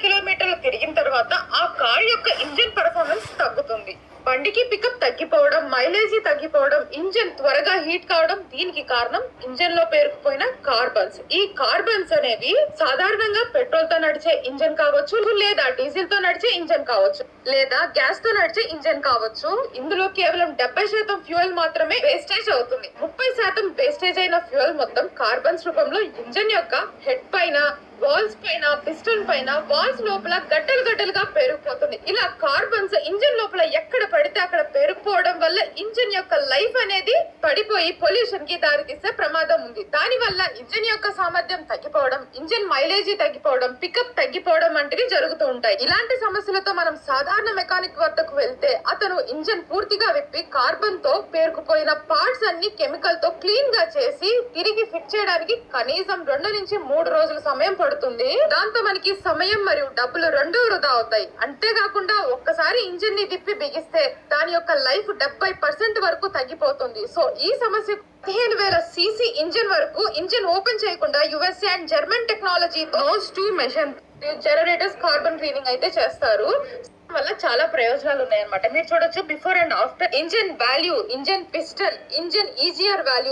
కిలోమీటర్లు తిరిగిన తర్వాత ఆ కార్ యొక్క ఇంజిన్ పర్ఫార్మెన్స్ తగ్గుతుంది. బండికి పికప్ తగ్గిపోవడం, మైలేజీ తగ్గిపోవడం, ఇంజిన్ త్వరగా హీట్ కావడం దీనికి కారణం ఇంజిన్ లో పేరుకుపోయిన కార్బన్స్. ఈ కార్బన్స్ అనేవి సాధారణంగా పెట్రోల్ తో నడిచే ఇంజిన్ కావచ్చు, లేదా డీజిల్ తో నడిచే ఇంజిన్ కావచ్చు, లేదా గ్యాస్ తో నడిచే ఇంజిన్ కావచ్చు. ఇందులో కేవలం 70% ఫ్యూయల్ మాత్రమే వేస్టేజ్ అవుతుంది. 30% వేస్టేజ్ అయిన ఫ్యూయల్ మొత్తం కార్బన్స్ రూపంలో ఇంజిన్ యొక్క హెడ్ పైన, వాల్స్ పైన, పిస్టన్ పైన, వాల్స్ లోపల గడ్డలు గడ్డలుగా పేరుకుపోతుంది. ఇలా కార్బన్స్ ఇంజిన్ లోపల ఎక్కడ పడితే అక్కడ పేరుకుపోవడం వల్ల ఇంజిన్ యొక్క లైఫ్ అనేది పడిపోయి పొల్యూషన్ కి దారితీసే ప్రమాదం ఉంది. దాని వల్ల ఇంజిన్ యొక్క సామర్థ్యం తగ్గిపోవడం, ఇంజిన్ మైలేజీ తగ్గిపోవడం, పికప్ తగ్గిపోవడం వంటివి జరుగుతూ ఉంటాయి. ఇలాంటి సమస్యలతో మనం సాధారణ మెకానిక్ వద్దకు వెళ్తే అతను ఇంజిన్ పూర్తిగా విప్పి కార్బన్ తో పేరుకుపోయిన పార్ట్స్ అన్ని కెమికల్ తో క్లీన్ గా చేసి తిరిగి ఫిట్ చేయడానికి కనీసం 2 నుంచి 3 రోజుల సమయం పడుతుంది. దాంతో మనకి సమయం మరియు డబ్బులు రెండూ వృధా అవుతాయి. అంతేకాకుండా ఒక్కసారి ఇంజిన్ ని విప్పి బిగిస్తే దాని యొక్క లైఫ్ 70% వరకు తగ్గిపోతుంది. సో ఈ సమస్య 15,000 cc ఇంజిన్ వరకు ఇంజిన్ ఓపెన్ చేయకుండా USA అండ్ జర్మన్ టెక్నాలజీతో నోస్ to machine generators carbon cleaning అయితే చేస్తారు. వల్ల చాలా ప్రయోజనాలు ఉన్నాయన్నమాట. మీరు చూడొచ్చు before and after engine valve, engine piston, engine easier value